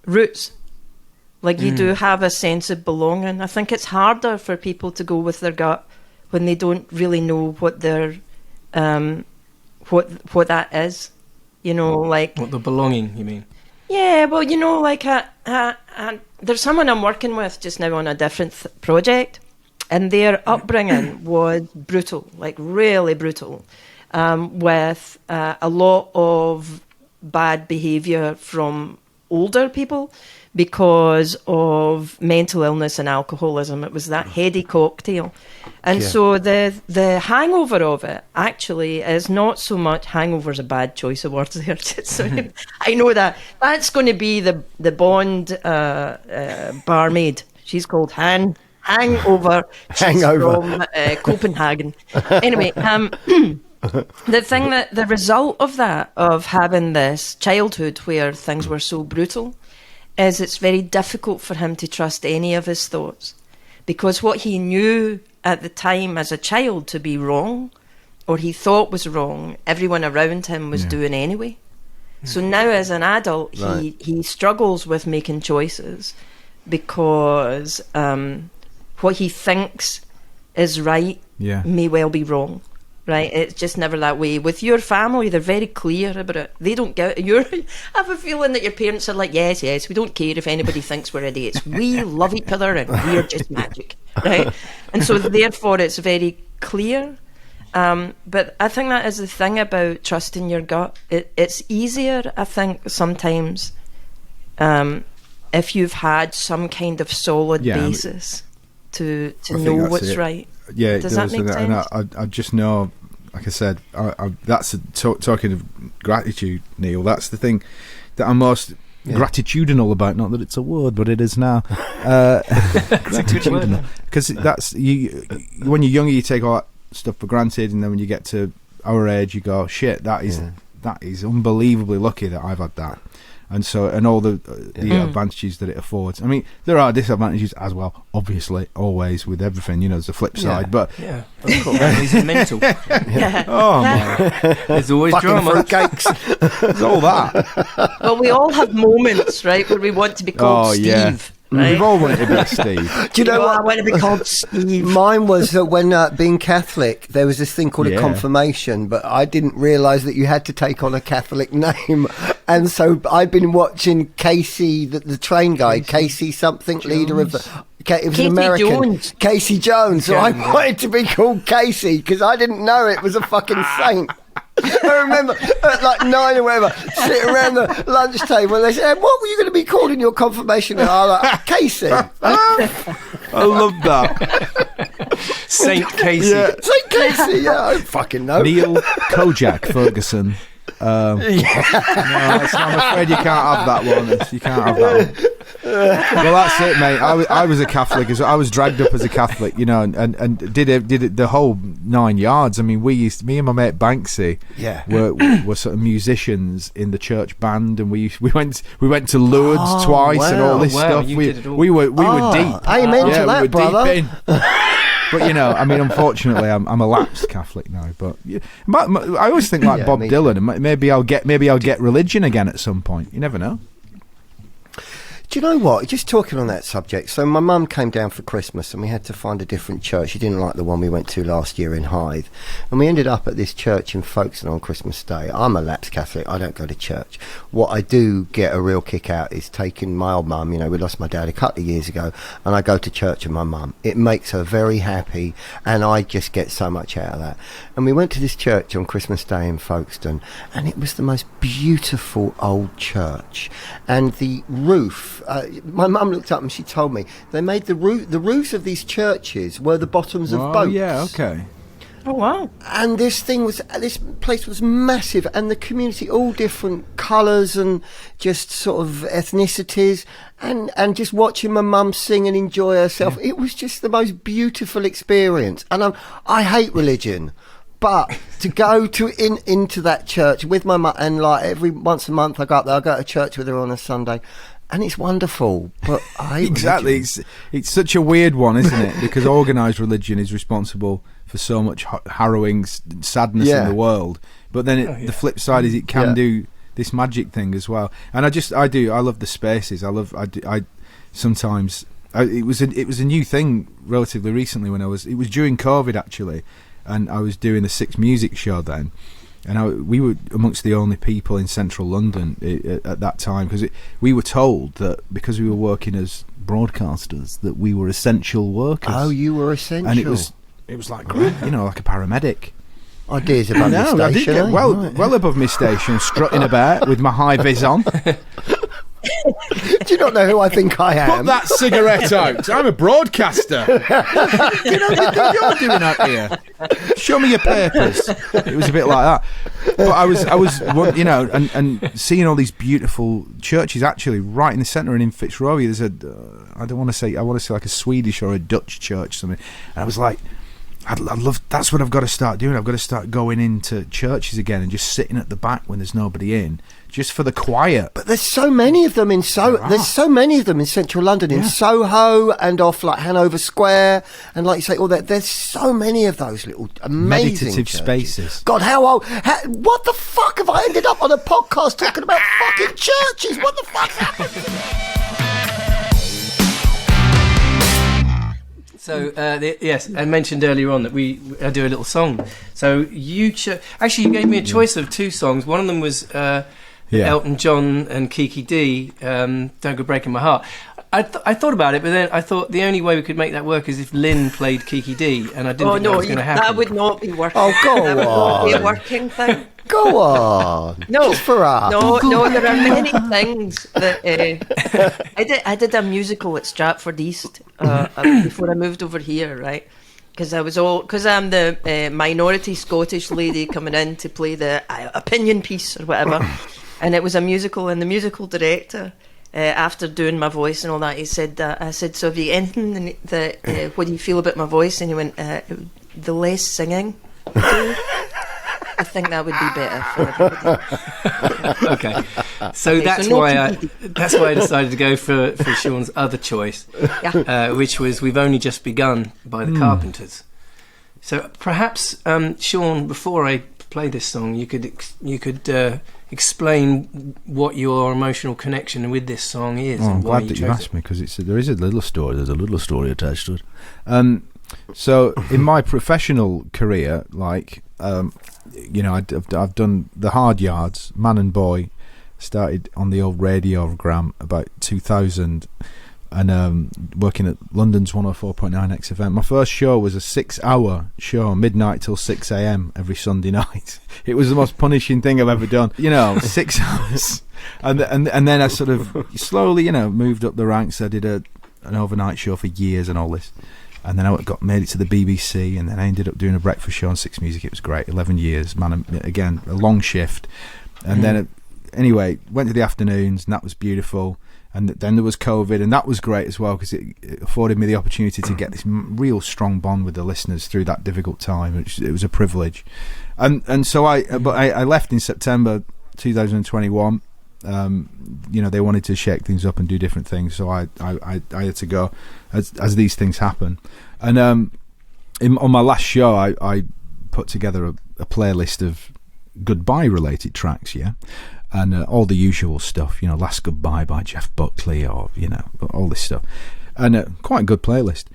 roots. Like, you do have a sense of belonging. I think it's harder for people to go with their gut when they don't really know what their what that is, like what the belonging, you mean? Yeah, well, like there's someone I'm working with just now on a different project, and their upbringing was brutal, like really brutal, with a lot of bad behaviour from older people because of mental illness and alcoholism. It was that heady cocktail. And so the hangover of it actually is not so much, hangover's a bad choice of words there. So I know that's going to be the Bond barmaid. She's called Hangover. She's from Copenhagen. Anyway, the thing the result of that, of having this childhood where things were so brutal, is it's very difficult for him to trust any of his thoughts, because what he knew at the time as a child to be wrong, or he thought was wrong, everyone around him was doing anyway. So now as an adult, he struggles with making choices, because what he thinks is right may well be wrong. Right, it's just never that way. With your family, they're very clear about it. They don't get I have a feeling that your parents are like, yes, we don't care if anybody thinks we're idiots. We love each other and we're just magic, right? And so therefore it's very clear. But I think that is the thing about trusting your gut. It's easier, I think, sometimes if you've had some kind of solid basis to know what's right. Yeah, does that make sense? And I just know, like I said, that's talking of gratitude, Neil. That's the thing that I'm most gratitudinal about. Not that it's a word, but it is now. Gratitudinal, because that's when you're younger, you take all that stuff for granted, and then when you get to our age, you go, "Shit, that is unbelievably lucky that I've had that." And so, and all the advantages that it affords. I mean, there are disadvantages as well, obviously, always with everything. There's a flip side, but of course, he's mental. Oh my! There's always drama. There's all that. Well, we all have moments, right, where we want to be called Steve. Yeah. Right? We've all wanted to be Steve. Do you know what? I want to be called Steve. Mine was that when being Catholic, there was this thing called a confirmation, but I didn't realise that you had to take on a Catholic name. And so I've been watching Casey, the train guy, Casey something, Jones. Leader of the... It was an American. Jones. Casey Jones. So I wanted to be called Casey because I didn't know it was a fucking saint. I remember at like 9 or whatever, sitting around the lunch table, and they said, "What were you going to be called in your confirmation?" And I was like, "Casey." I love that. Saint Casey. Saint Casey. Yeah, I don't fucking know. Neil Kojak Ferguson. No, I'm afraid you can't have that one. You can't have that one. Well, that's it, mate. I was a Catholic. I was dragged up as a Catholic, you know, and did it the whole 9 yards. I mean, me and my mate Banksy, were sort of musicians in the church band, and we went to Lourdes twice and all this stuff. We were deep. Amen to that, brother. But, you know, I mean, unfortunately, I'm a lapsed Catholic now. But I always think like Bob Dylan, and maybe I'll get religion again at some point. You never know. Do you know what? Just talking on that subject. So my mum came down for Christmas and we had to find a different church. She didn't like the one we went to last year in Hythe. And we ended up at this church in Folkestone on Christmas Day. I'm a lapsed Catholic. I don't go to church. What I do get a real kick out is taking my old mum. You know, we lost my dad a couple of years ago, and I go to church with my mum. It makes her very happy, and I just get so much out of that. And we went to this church on Christmas Day in Folkestone, and it was the most beautiful old church. And the roof, my mum looked up and she told me they made the roofs of these churches were the bottoms of boats. Yeah, okay. Oh wow! And this place was massive, and the community, all different colours and just sort of ethnicities, and just watching my mum sing and enjoy herself. It was just the most beautiful experience. And I hate religion. But to go into that church with my mum, and like every once a month I go up there, I go to church with her on a Sunday, and it's wonderful. But I hate exactly. religion. It's such a weird one, isn't it? Because organised religion is responsible for so much harrowing sadness in the world. But then the flip side is it can do this magic thing as well. And I love the spaces. Sometimes it was a new thing relatively recently when it was during COVID actually. And I was doing the Six Music show then, and we were amongst the only people in central London at that time, because we were told that because we were working as broadcasters that we were essential workers. Oh, you were essential. And it was like great, you know, like a paramedic. Ideas above your station. I did get well above my station, strutting about with my high vis on. Do you not know who I think I am? Put that cigarette out. I'm a broadcaster. Do you know what you're doing out here? Show me your papers. It was a bit like that. But I was, you know, and seeing all these beautiful churches actually right in the centre and in Fitzrovia. There's I want to say like a Swedish or a Dutch church, something. And I was like, I'd love. That's what I've got to start doing. I've got to start going into churches again and just sitting at the back when there's nobody in, just for the quiet. But there's so many of them in there's so many of them in central London, in Soho and off like Hanover Square, and like you say, all that. There's so many of those little amazing meditative churches. Spaces. God, what the fuck have I ended up on a podcast talking about fucking churches? What the fuck happened? So yes, I mentioned earlier on that I do a little song. So you gave me a choice of two songs. One of them was Elton John and Kiki D, "Don't Go Breaking My Heart." I thought about it, but then I thought the only way we could make that work is if Lynn played Kiki D, and I didn't think that was going to happen. That would not be working. Oh, go that would not be a working thing. Go on. No, just for us. No, there are many things that I did a musical at Stratford East before I moved over here, right? Because I'm the minority Scottish lady coming in to play the opinion piece or whatever, and it was a musical, and the musical director, after doing my voice and all that, he said, I said, so have you anything what do you feel about my voice? And he went, the less singing. I think that would be better for everybody. Okay, so that's why I decided to go for Sean's other choice, which was "We've Only Just Begun" by the Carpenters. So perhaps, Sean, before I play this song, you could explain what your emotional connection with this song is. I'm glad that you asked me, because there is a little story. There's a little story attached to it. So in my professional career, like. You know, I've done the hard yards, man and boy. Started on the old radiogram about 2000, and working at London's 104.9 XFM. My first show was a 6-hour show, midnight till 6 a.m. every Sunday night. It was the most punishing thing I've ever done. You know, 6 hours, and then I sort of slowly, you know, moved up the ranks. I did an overnight show for years and all this. And then I made it to the BBC, and then I ended up doing a breakfast show on Six Music. It was great, 11 years, man. Again, a long shift. And then, anyway, went to the afternoons, and that was beautiful. And then there was COVID, and that was great as well because it afforded me the opportunity to get this real strong bond with the listeners through that difficult time. It was a privilege, and so I left in September 2021. They wanted to shake things up and do different things, so I had to go as these things happen. And on my last show, I put together a playlist of goodbye related tracks, and all the usual stuff, Last Goodbye by Jeff Buckley, or all this stuff, and quite a good playlist.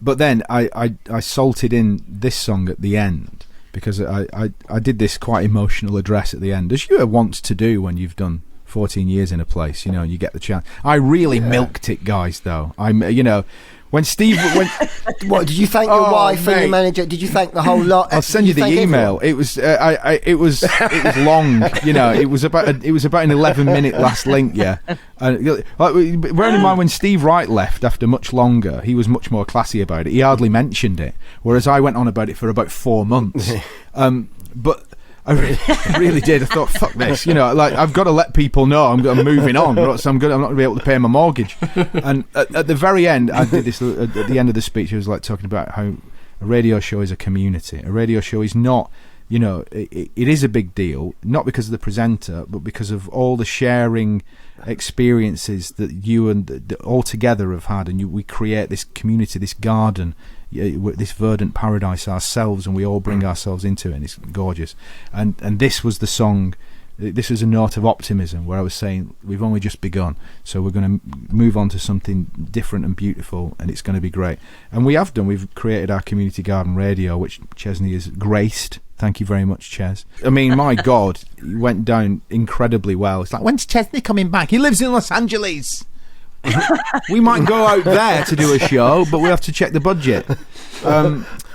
But then I salted in this song at the end, because I did this quite emotional address at the end, as you want to do when you've done 14 years in a place, you get the chance. I really milked it, guys, though. When Steve what did you thank your wife and your manager? Did you thank the whole lot? I'll send you the email. Everyone? It was long. It was about an 11-minute last link. And bearing in mind, when Steve Wright left after much longer, he was much more classy about it. He hardly mentioned it, whereas I went on about it for about 4 months. But I really did. I thought, fuck this. I've got to let people know I'm moving on. So I'm not going to be able to pay my mortgage. And at the very end, I did this. At the end of the speech, I was talking about how a radio show is a community. A radio show is not. It is a big deal, not because of the presenter, but because of all the sharing experiences that you and all together have had, and we create this community, this garden, this verdant paradise ourselves, and we all bring ourselves into it, and it's gorgeous. And this was the song. This was a note of optimism where I was saying we've only just begun, so we're going to move on to something different and beautiful, and it's going to be great. And we have done. We've created our community garden radio, which Chesney has graced. Thank you very much, Ches. I mean, my God, it went down incredibly well. It's like, when's Chesney coming back? He lives in Los Angeles. We might go out there to do a show, but we have to check the budget.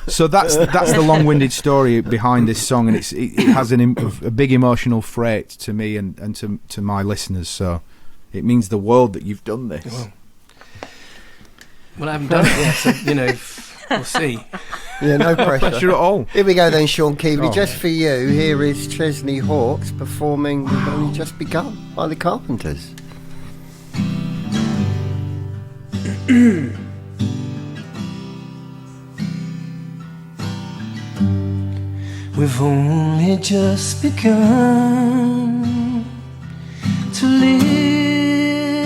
So that's the long-winded story behind this song, and it has a big emotional freight to me and to my listeners. So it means the world that you've done this. Well, I haven't done it yet, so we'll see. Yeah, no pressure at all. Here we go then, Sean Keaveney. Just for you, here is Chesney Hawkes performing We've Only Just Begun by the Carpenters. We've only just begun to live,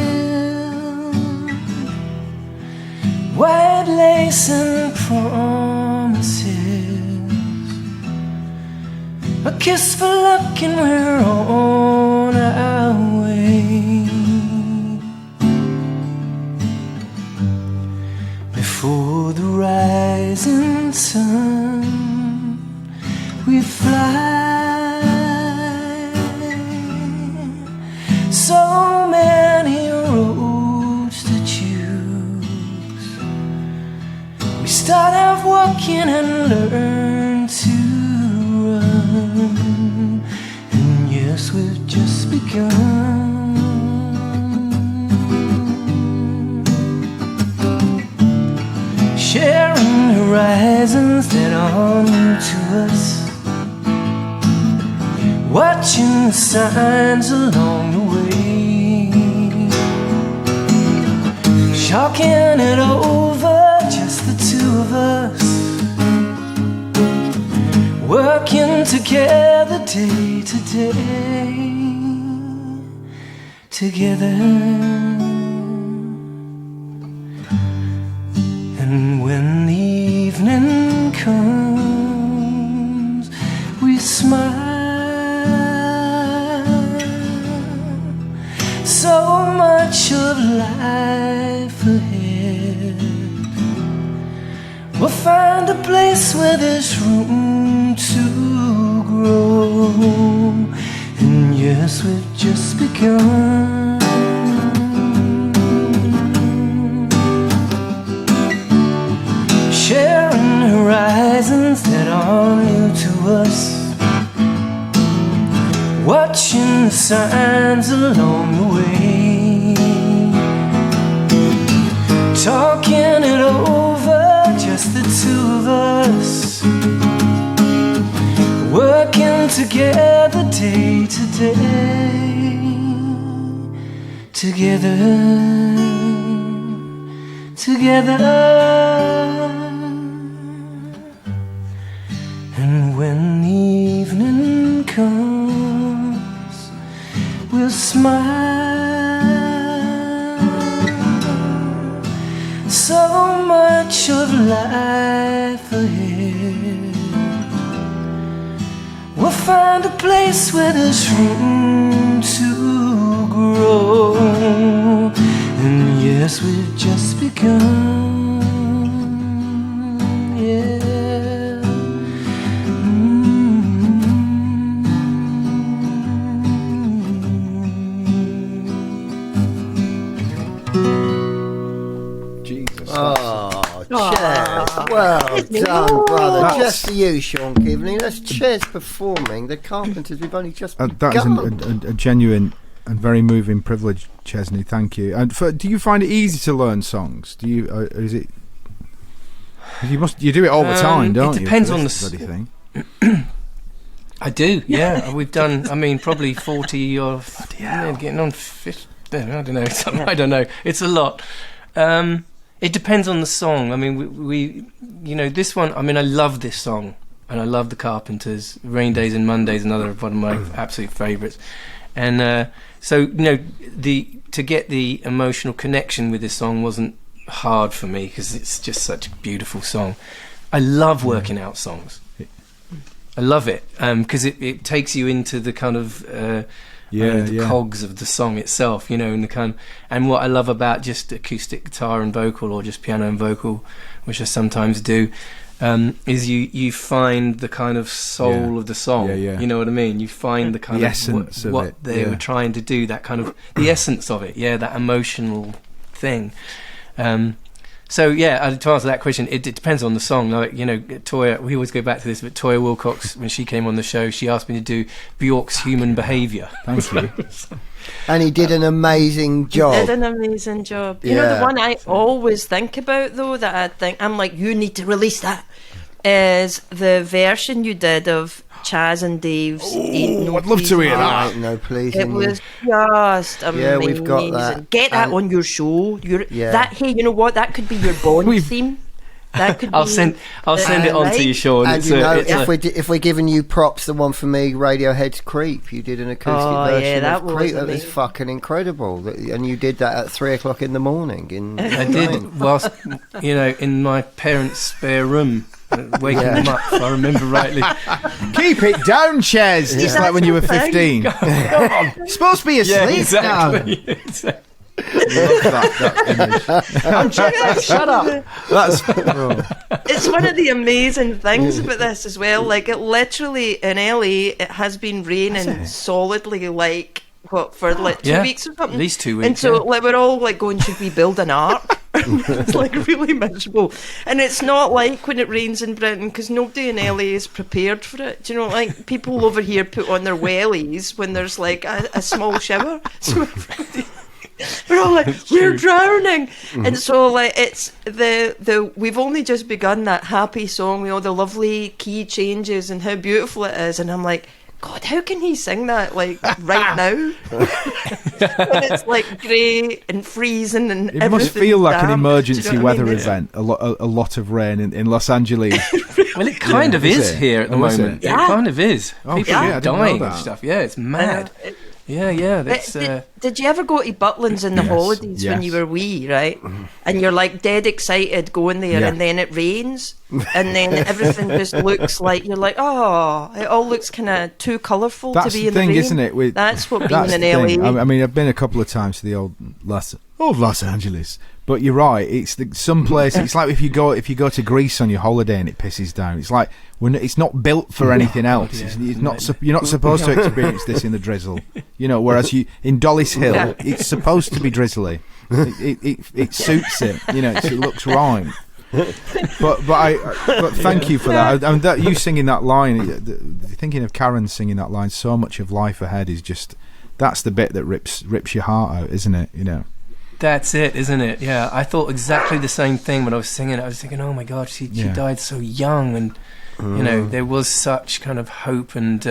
white lace and promises, a kiss for luck, and we're on our way. Before the rising sun, we fly. So many roads to choose. We start out walking and learn to run. And yes, we've just begun. Sharing horizons that are new to us, watching the signs along the way, chalking it over, just the two of us, working together day to day, together. And when the evening comes, we smile. So much of life ahead. We'll find a place where there's room to grow. And yes, we've just begun. Sharing horizons that are new to us, watching the signs along the way, talking it over, just the two of us, working together day to day, together, and when the evening comes, we'll smile. So much of life ahead. We'll find a place where there's room to grow. And yes, we've just begun. Yeah. Jesus. Oh, cheers. Well done, brother. That's- Just for you, Sean Keaveney. That's Cheers performing The Carpenters. We've only just That is a genuine and very moving privilege, Chesney. Thank you. And do you find it easy to learn songs? Do you? Is it? You do it all the time, don't you? It depends for on this the bloody thing. I do, yeah. We've done, I mean, probably 40 or getting on 50. I don't know. I don't know. It's a lot. It depends on the song. I mean, we you know, this one, I mean, I love this song. And I love the Carpenters. Rain Days and Mondays, another one of my absolute favourites. And so, you know, to get the emotional connection with this song wasn't hard for me because it's just such a beautiful song. I love working out songs. I love it because it takes you into the kind of the cogs of the song itself, you know, and what I love about just acoustic guitar and vocal, or just piano and vocal, which I sometimes do, is you find the kind of soul of the song. You know what I mean? You find the kind the of essence of what it. they were trying to do, that kind of the essence of it. Yeah, that emotional thing. So yeah, to answer that question, it depends on the song. Like, you know, Toyah, we always go back to this, but Toyah Willcox, when she came on the show, she asked me to do Bjork's Human Behaviour. Thank you. And he did an amazing He job. did an amazing job. You know, the one I always think about, though, that I think, I'm like, you need to release that, is the version you did of Chaz and Dave's Ain't No I'd love to hear that. Ain't No Please. It was just amazing. Yeah, we've got that. Get that And- on your show. Yeah. That, hey, you know what? That could be your Bond theme. That could I'll be. send it on to you, Sean. And It's you know, it's if we're giving you props, the one for me, Radiohead's Creep. You did an acoustic version that of was Creep. That was amazing. fucking incredible. And you did that at 3:00 in the morning. I did whilst, you know, in my parents' spare room, waking them up, if I remember rightly. Keep it down, Ches. Just like when you were 15. Come on. You're supposed to be asleep Yeah, exactly. now. Love that image. Shut up. That's It's one of the amazing things about this as well. Like, it literally, in LA, it has been raining solidly, like, what, for like 2 weeks or something? At least 2 weeks. And so like, we're all like going, should we build an ark? It's like really miserable. And it's not like when it rains in Britain, because nobody in LA is prepared for it. Do you know, like, people over here put on their wellies when there's like a small shower. So everybody, we're all like, we're drowning. And so like, it's the we've only just begun that happy song with all the lovely key changes and how beautiful it is. And I'm like, God, how can he sing that like right now? And it's like grey and freezing and It must feel like an emergency weather It's- event. A lot of rain in Los Angeles. Well, it kind of is is it? here at the Oh, is moment. it? It Yeah. kind of is. Oh, People yeah, I are didn't know dying that. and stuff. Yeah, it's mad. Yeah. That's Did you ever go to Butlins in the holidays when you yes. were wee, right? And you're like dead excited going there, Yeah. and then it rains, and then everything just looks like you're like, oh, it all looks kind of too colourful to That's be the in the thing, rain. isn't it? That's what being That's in the thing. LA. I mean, I've been a couple of times to the old Los Angeles, but you're right. It's some place. It's like if you go to Greece on your holiday and it pisses down. It's like it's not built for anything else. It's not. You're not supposed to experience this in the drizzle. You know, whereas in Dollis Hill, it's supposed to be drizzly. It suits it. You know, it looks right. But thank you for that. I mean, that you singing that line, thinking of Karen singing that line, so much of life ahead is just. That's the bit that rips your heart out, isn't it? You know. That's it, isn't it? Yeah, I thought exactly the same thing when I was singing it. I was thinking, oh my God, she died so young, and you know, there was such kind of hope and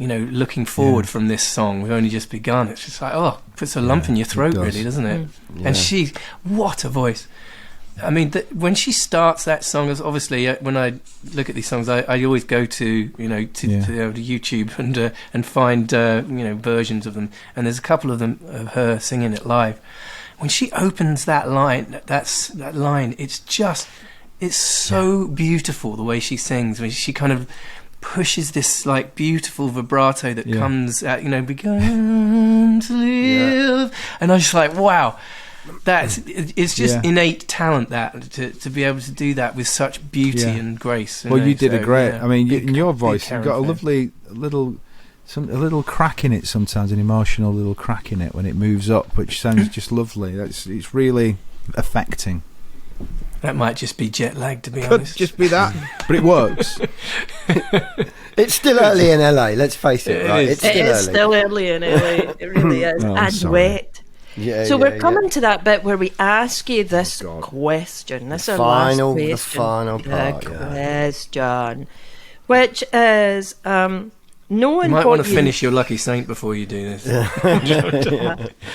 looking forward from this song. We've only just begun. It's just like, puts a lump in your throat, really, doesn't it? And what a voice. I mean, when she starts that song, obviously, when I look at these songs, I always go to YouTube and find versions of them. And there's a couple of them of her singing it live. When she opens that line, that line, it's so beautiful the way she sings. When she kind of pushes this like beautiful vibrato that comes out, begun to live, and I'm just like, wow. It's just innate talent to be able to do that with such beauty and grace. Well, you did a great. I mean, in your voice, you've got a lovely a little crack in it sometimes, an emotional little crack in it when it moves up, which sounds just lovely. It's really affecting. That might just be jet lag, to be Could honest. just be that, but it works. It's still early in LA. Let's face it, right? It It's still early in LA. It really is. Oh, And sorry. wet. Yeah, So yeah, we're coming to that bit where we ask you this question. This is our last the question. final part. The Yeah. question, which is knowing You might what want to finish your Lucky Saint before you do this.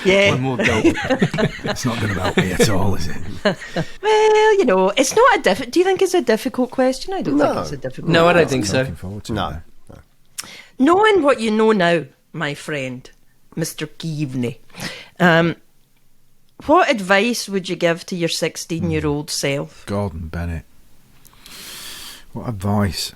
Yeah. One more gulp. It's not going to help me at all, is it? Well, it's not a Do you think it's a difficult question? I don't think it's a difficult. No, I don't question. think so. Looking forward to it No. now. Knowing what you know now, my friend, Mr. Keaveney, what advice would you give to your 16-year-old self? Gordon Bennett. What advice?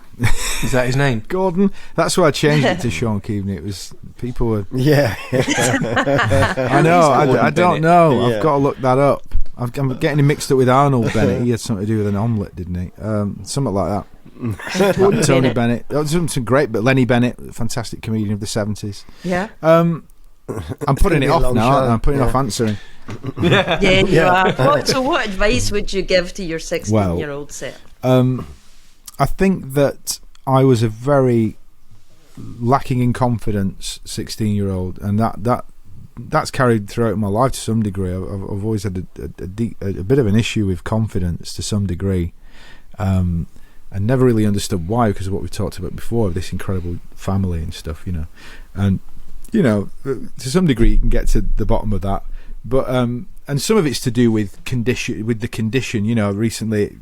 Is that his name? Gordon. That's why I changed it to Sean Keaveney. It was people were. Yeah. I know. I don't Bennett. know. Yeah. I've got to look that up. I'm getting him mixed up with Arnold Bennett. He had something to do with an omelette, didn't he? Something like that. Tony Bennett. That was something great. But Lenny Bennett, fantastic comedian of the 70s. Yeah. I'm putting be it a off long now. show. I'm putting off answering. Yeah, you are. So what advice would you give to your 16-year-old self? I think that I was a very lacking in confidence 16-year-old, and that's carried throughout my life to some degree. I've always had a bit of an issue with confidence to some degree, and never really understood why, because of what we talked about before, of this incredible family and stuff, and to some degree you can get to the bottom of that, but and some of it's to do with the condition. Recently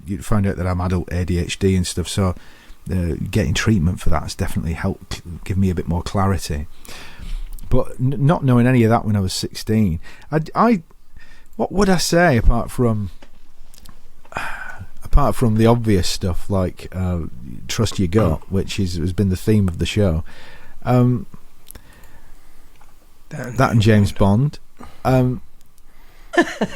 you find out that I'm adult ADHD and stuff, so getting treatment for that has definitely helped give me a bit more clarity. But not knowing any of that when I was 16, I what would I say apart from the obvious stuff like trust your gut, which has been the theme of the show. That and James Bond.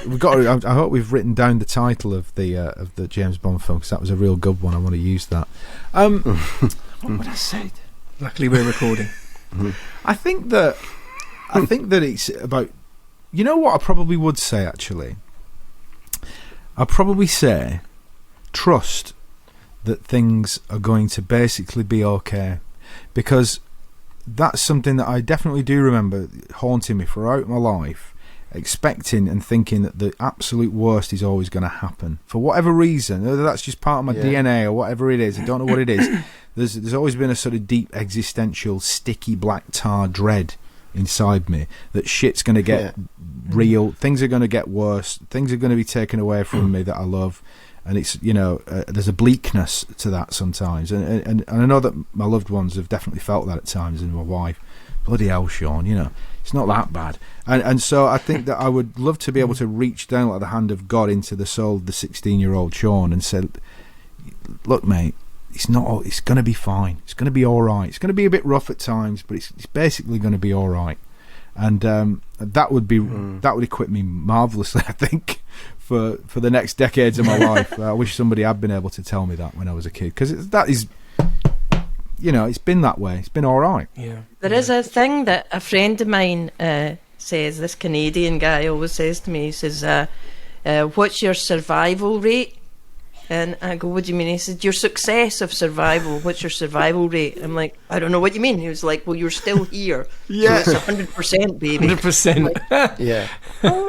We've got. I hope we've written down the title of the James Bond film, because that was a real good one. I want to use that. What would I say? Luckily, we're recording. I think that it's about. You know what I probably would say, actually? I'd probably say trust that things are going to basically be okay, because that's something that I definitely do remember haunting me throughout my life, expecting and thinking that the absolute worst is always going to happen for whatever reason, whether that's just part of my DNA or whatever it is. I don't know what it is. There's always been a sort of deep existential sticky black tar dread inside me that shit's going to get real, things are going to get worse, things are going to be taken away from me that I love, and it's there's a bleakness to that sometimes, and I know that my loved ones have definitely felt that at times, and my wife. Bloody hell, Sean, it's not that bad, and so I think that I would love to be able to reach down like the hand of God into the soul of the 16-year-old Sean and say, look mate, it's going to be fine, it's going to be alright, it's going to be a bit rough at times, but it's basically going to be alright, and that would equip me marvellously, I think, for the next decades of my life. I wish somebody had been able to tell me that when I was a kid, because that is, it's been that way, it's been alright. There is a thing that a friend of mine says, this Canadian guy always says to me, he says, what's your survival rate? And I go, what do you mean? He said, your success of survival, what's your survival rate? I'm like, I don't know what you mean. He was like, well, you're still here. Yeah. So it's 100%, baby. 100%. Yeah. Oh,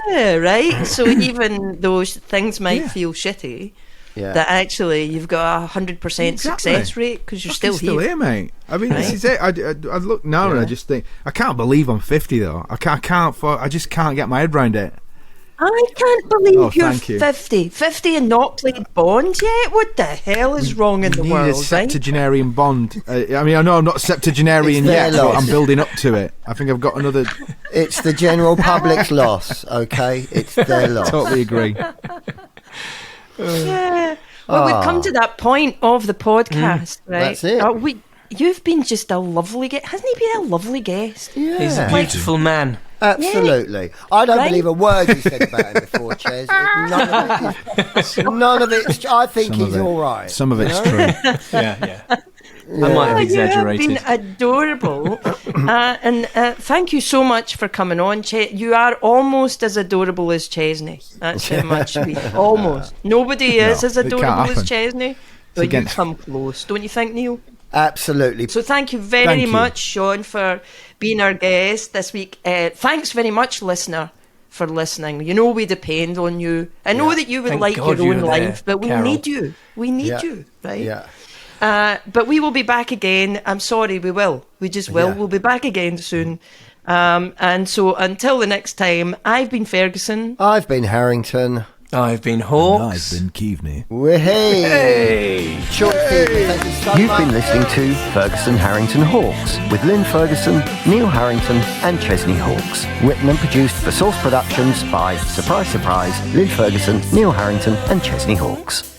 yeah, right? So even though things might feel shitty, that actually you've got 100% success rate because you're still here. mate. I mean, this is it. I look now and I just think, I can't believe I'm 50 though. I just can't get my head around it. I can't believe you're thank you. 50 and not played Bond yet. What the hell is wrong in the Need world? a septuagenarian Bond. I mean, I know I'm not septuagenarian yet, but I'm building up to it. I think I've got another. It's the general public's loss, okay? It's their loss. Totally agree. Yeah. Well, we've come to that point of the podcast, right? That's it. You've been just a lovely guest. Hasn't he been a lovely guest? Yeah. He's a beautiful man. Absolutely. I don't believe a word you said about him before, Ches. None of it. I think he's all right. Some of it's true. Yeah. I might have exaggerated. You have been adorable. And thank you so much for coming on, You are almost as adorable as Chesney. That's how much we... Almost. Nobody is as adorable as Chesney. But you come close. Don't you think, Neil? Absolutely. So thank you very much, Sean, for being our guest this week. Thanks very much, listener, for listening. You know we depend on you. I know that you would Thank like God your own you're life, there, but we Carol. need you. We need you, right? Yeah. But we will be back again. I'm sorry, we will. We just will. Yeah. We'll be back again soon. And so until the next time, I've been Ferguson. I've been Harrington. I've been Hawks. I've been Keaveney. Hey! Sean Keaveney, thank you so You've much. been listening to Ferguson Harrington Hawks with Lynn Ferguson, Neil Harrington and Chesney Hawks. Written and produced for Source Productions by, surprise, surprise, Lynn Ferguson, Neil Harrington and Chesney Hawks.